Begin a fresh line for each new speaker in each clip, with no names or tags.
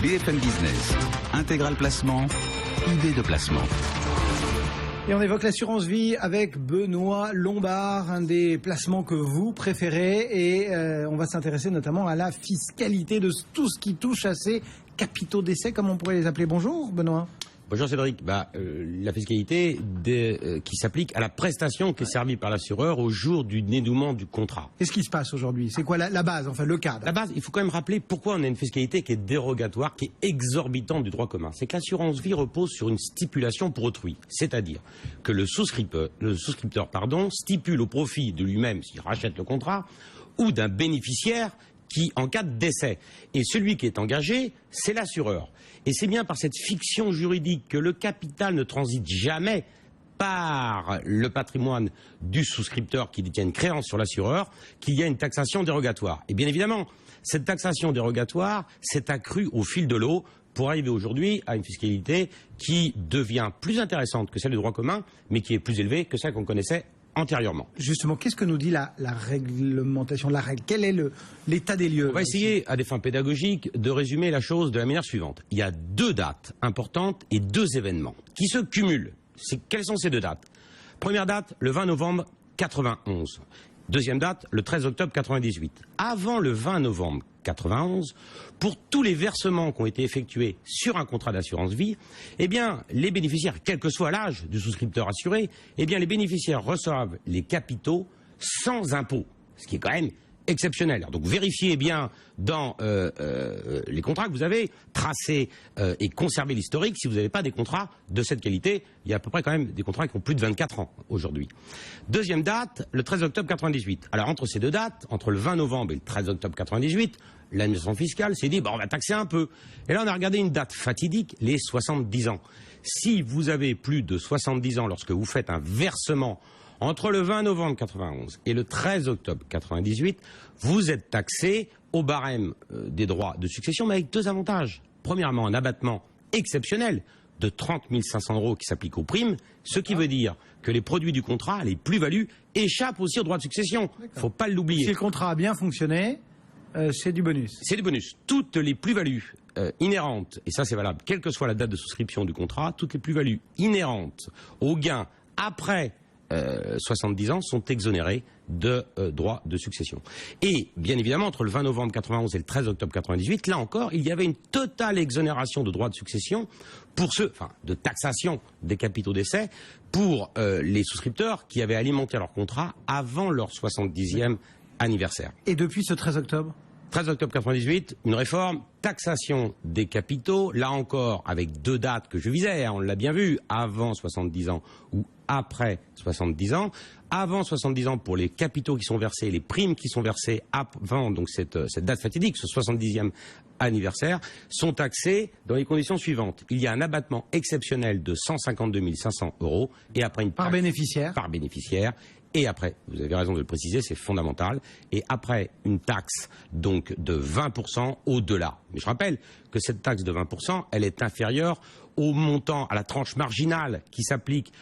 BFM Business, Intégral Placement, idée de placement.
Et on évoque l'assurance vie avec Benoît Lombard, un des placements que vous préférez. Et on va s'intéresser notamment à la fiscalité de tout ce qui touche à ces capitaux d'essai, comme on pourrait les appeler. Bonjour Benoît.
Bonjour Cédric. La fiscalité qui s'applique à la prestation qui est servie par l'assureur au jour du dénouement du contrat.
Qu'est-ce qui se passe aujourd'hui? C'est quoi la base, enfin le cadre?
La base, il faut quand même rappeler pourquoi on a une fiscalité qui est dérogatoire, qui est exorbitante du droit commun. C'est que l'assurance vie repose sur une stipulation pour autrui. C'est-à-dire que le souscripteur stipule au profit de lui-même, s'il rachète le contrat, ou d'un bénéficiaire qui en cas de décès. Et celui qui est engagé, c'est l'assureur. Et c'est bien par cette fiction juridique que le capital ne transite jamais par le patrimoine du souscripteur qui détient une créance sur l'assureur qu'il y a une taxation dérogatoire. Et bien évidemment, cette taxation dérogatoire s'est accrue au fil de l'eau pour arriver aujourd'hui à une fiscalité qui devient plus intéressante que celle du droit commun, mais qui est plus élevée que celle qu'on connaissait antérieurement.
Justement, qu'est-ce que nous dit la réglementation, la règle? Quel est l'état des lieux?
On va essayer, à des fins pédagogiques, de résumer la chose de la manière suivante. Il y a deux dates importantes et deux événements qui se cumulent. Quelles sont ces deux dates? Première date, le 20 novembre 91. Deuxième date, le 13 octobre 98. Avant le 20 novembre 91, pour tous les versements qui ont été effectués sur un contrat d'assurance vie, eh bien, les bénéficiaires, quel que soit l'âge du souscripteur assuré, eh bien, les bénéficiaires reçoivent les capitaux sans impôt, ce qui est quand même exceptionnel. Donc vérifiez bien dans les contrats que vous avez, tracés et conservez l'historique si vous n'avez pas des contrats de cette qualité. Il y a à peu près quand même des contrats qui ont plus de 24 ans aujourd'hui. Deuxième date, le 13 octobre 98. Alors entre ces deux dates, entre le 20 novembre et le 13 octobre 98, l'administration fiscale s'est dit, on va taxer un peu. Et là on a regardé une date fatidique, les 70 ans. Si vous avez plus de 70 ans lorsque vous faites un versement entre le 20 novembre 91 et le 13 octobre 98, vous êtes taxé au barème des droits de succession, mais avec deux avantages. Premièrement, un abattement exceptionnel de 30 500 € qui s'applique aux primes, ce qui veut dire que les produits du contrat, les plus-values, échappent aussi aux droits de succession. Il ne faut pas l'oublier.
Si le contrat a bien fonctionné, c'est du bonus.
C'est du bonus. Toutes les plus-values inhérentes, et ça c'est valable, quelle que soit la date de souscription du contrat, toutes les plus-values inhérentes aux gains après 70 ans sont exonérés de droits de succession. Et bien évidemment, entre le 20 novembre 91 et le 13 octobre 98, là encore, il y avait une totale exonération de droits de succession pour de taxation des capitaux d'essai pour les souscripteurs qui avaient alimenté leur contrat avant leur 70e anniversaire.
Et depuis ce 13 octobre
13 octobre 98, une réforme, taxation des capitaux, là encore avec deux dates que je visais, on l'a bien vu, avant 70 ans ou après 70 ans. Avant 70 ans pour les capitaux qui sont versés, les primes qui sont versées avant donc cette date fatidique, ce 70e anniversaire, sont taxés dans les conditions suivantes. Il y a un abattement exceptionnel de 152 500 € et après une taxe
par bénéficiaire.
Par bénéficiaire. Et après, vous avez raison de le préciser, c'est fondamental, et après une taxe donc de 20% au-delà. Mais je rappelle que cette taxe de 20%, elle est inférieure au montant, à la tranche marginale qui s'applique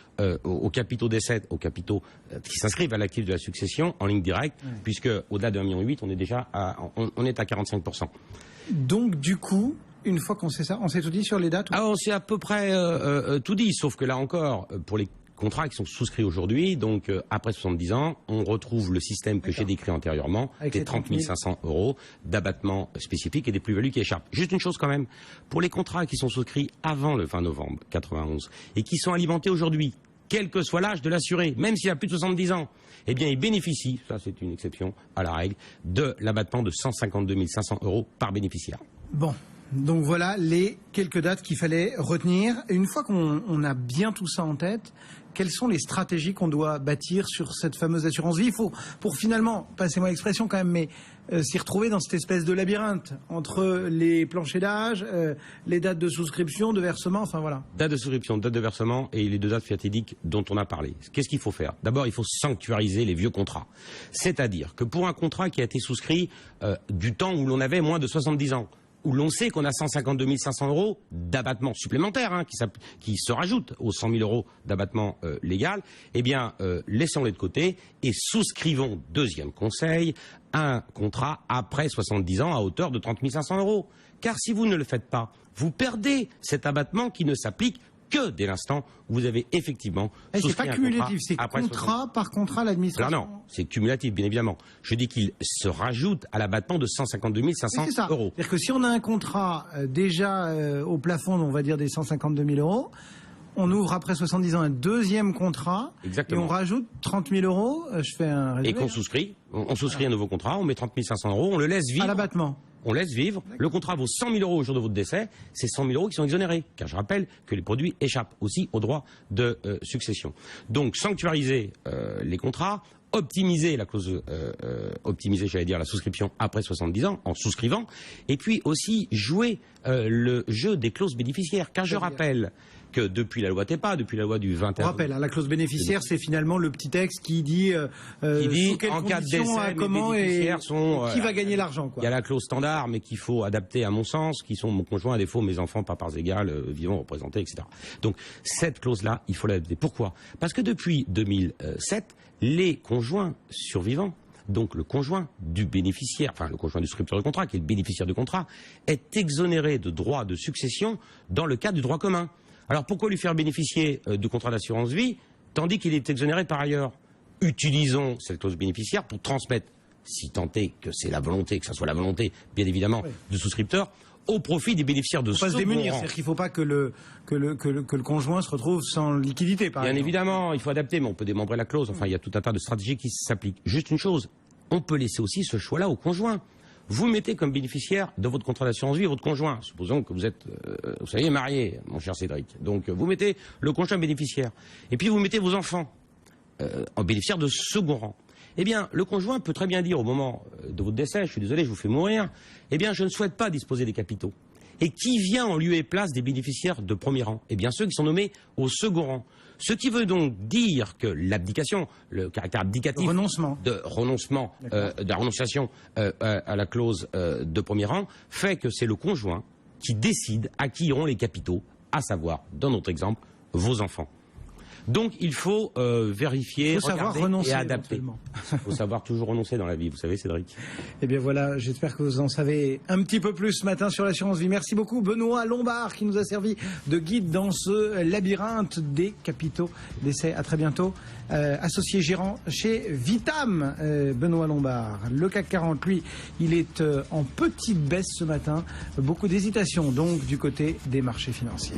aux capitaux d'essai, aux capitaux qui s'inscrivent à l'actif de la succession en ligne directe, puisque au-delà de 1,8 million, on est déjà on est à 45%.
Donc du coup, une fois qu'on sait ça, on s'est tout dit sur les dates?
On s'est à peu près tout dit, sauf que là encore, pour les contrats qui sont souscrits aujourd'hui, donc après 70 ans, on retrouve le système que j'ai décrit antérieurement, avec des 30 500 € d'abattement spécifique et des plus-values qui échappent. Juste une chose quand même, pour les contrats qui sont souscrits avant le 20 novembre 91 et qui sont alimentés aujourd'hui, quel que soit l'âge de l'assuré, même s'il a plus de 70 ans, eh bien il bénéficie, ça c'est une exception à la règle, de l'abattement de 152 500 € par bénéficiaire.
Bon. Donc voilà les quelques dates qu'il fallait retenir. Et une fois qu'on a bien tout ça en tête, quelles sont les stratégies qu'on doit bâtir sur cette fameuse assurance vie? Il faut, pour finalement, passez-moi l'expression quand même, mais s'y retrouver dans cette espèce de labyrinthe entre les planchers d'âge, les dates de souscription, de versement, enfin voilà.
Date de souscription, date de versement et les deux dates fatidiques dont on a parlé. Qu'est-ce qu'il faut faire? D'abord, il faut sanctuariser les vieux contrats. C'est-à-dire que pour un contrat qui a été souscrit du temps où l'on avait moins de 70 ans, où l'on sait qu'on a 152 500 € d'abattement supplémentaire qui se rajoutent aux 100 000 € d'abattement légal, eh bien, laissons-les de côté et souscrivons, deuxième conseil, un contrat après 70 ans à hauteur de 30 500 €. car si vous ne le faites pas, vous perdez cet abattement qui ne s'applique que dès l'instant où vous avez effectivement
c'est
souscrit
pas
un
cumulatif, c'est
après
contrat par contrat l'administration.
Non, c'est cumulatif, bien évidemment. Je dis qu'il se rajoute à l'abattement de 152 500 euros.
C'est-à-dire que si on a un contrat déjà au plafond, on va dire des 152 000 euros, on ouvre après 70 ans un deuxième contrat.
Exactement.
Et on rajoute 30 000 euros. Je fais un résumé.
Et qu'on souscrit, on souscrit un nouveau contrat, on met 30 500 euros, on le laisse vivre.
À l'abattement.
On laisse vivre. Le contrat vaut 100 000 euros au jour de votre décès. C'est 100 000 euros qui sont exonérés. Car je rappelle que les produits échappent aussi au droit de succession. Donc, sanctuariser les contrats, optimiser la clause, j'allais dire, la souscription après 70 ans en souscrivant. Et puis aussi jouer le jeu des clauses bénéficiaires. Car je rappelle que depuis la loi TEPA, depuis la loi du 21...
On rappelle, la clause bénéficiaire, c'est finalement le petit texte qui dit sous quelles
en cas de
conditions,
décès,
comment
les
et
bénéficiaires sont,
qui va gagner l'argent.
Il y a la clause standard, mais qu'il faut adapter à mon sens, qui sont mon conjoint, à défaut mes enfants, par parts égales, vivants, représentés, etc. Donc cette clause-là, il faut l'adapter. Pourquoi? Parce que depuis 2007, les conjoints survivants, donc le conjoint du bénéficiaire, enfin le conjoint du souscripteur de contrat, qui est le bénéficiaire du contrat, est exonéré de droits de succession dans le cadre du droit commun. Alors pourquoi lui faire bénéficier du contrat d'assurance vie, tandis qu'il est exonéré par ailleurs? Utilisons cette clause bénéficiaire pour transmettre, si tant est que c'est la volonté, que ça soit la volonté, bien évidemment, du souscripteur, au profit des bénéficiaires de second rang.
Faut pas se démunir, c'est-à-dire qu'il ne faut pas que le conjoint se retrouve sans liquidité, par exemple.
Bien évidemment, il faut adapter, mais on peut démembrer la clause. Enfin, il y a tout un tas de stratégies qui s'appliquent. Juste une chose, on peut laisser aussi ce choix-là au conjoint. Vous mettez comme bénéficiaire de votre contrat d'assurance vie votre conjoint. Supposons que vous êtes, vous savez, marié, mon cher Cédric. Donc, vous mettez le conjoint bénéficiaire. Et puis, vous mettez vos enfants en bénéficiaire de second rang. Eh bien, le conjoint peut très bien dire au moment de votre décès, je suis désolé, je vous fais mourir, eh bien, je ne souhaite pas disposer des capitaux. Et qui vient en lieu et place des bénéficiaires de premier rang? Eh bien, ceux qui sont nommés au second rang. Ce qui veut donc dire que l'abdication, le caractère abdicatif de la renonciation à la clause de premier rang, fait que c'est le conjoint qui décide à qui iront les capitaux, à savoir, dans notre exemple, vos enfants. Donc il faut vérifier, regarder et adapter. Il faut savoir toujours renoncer dans la vie, vous savez, Cédric.
Eh bien voilà, j'espère que vous en savez un petit peu plus ce matin sur l'assurance vie. Merci beaucoup Benoît Lombard qui nous a servi de guide dans ce labyrinthe des capitaux d'essai. À très bientôt. Associé gérant chez Vitam, Benoît Lombard. Le CAC 40, lui, il est en petite baisse ce matin. Beaucoup d'hésitation donc du côté des marchés financiers.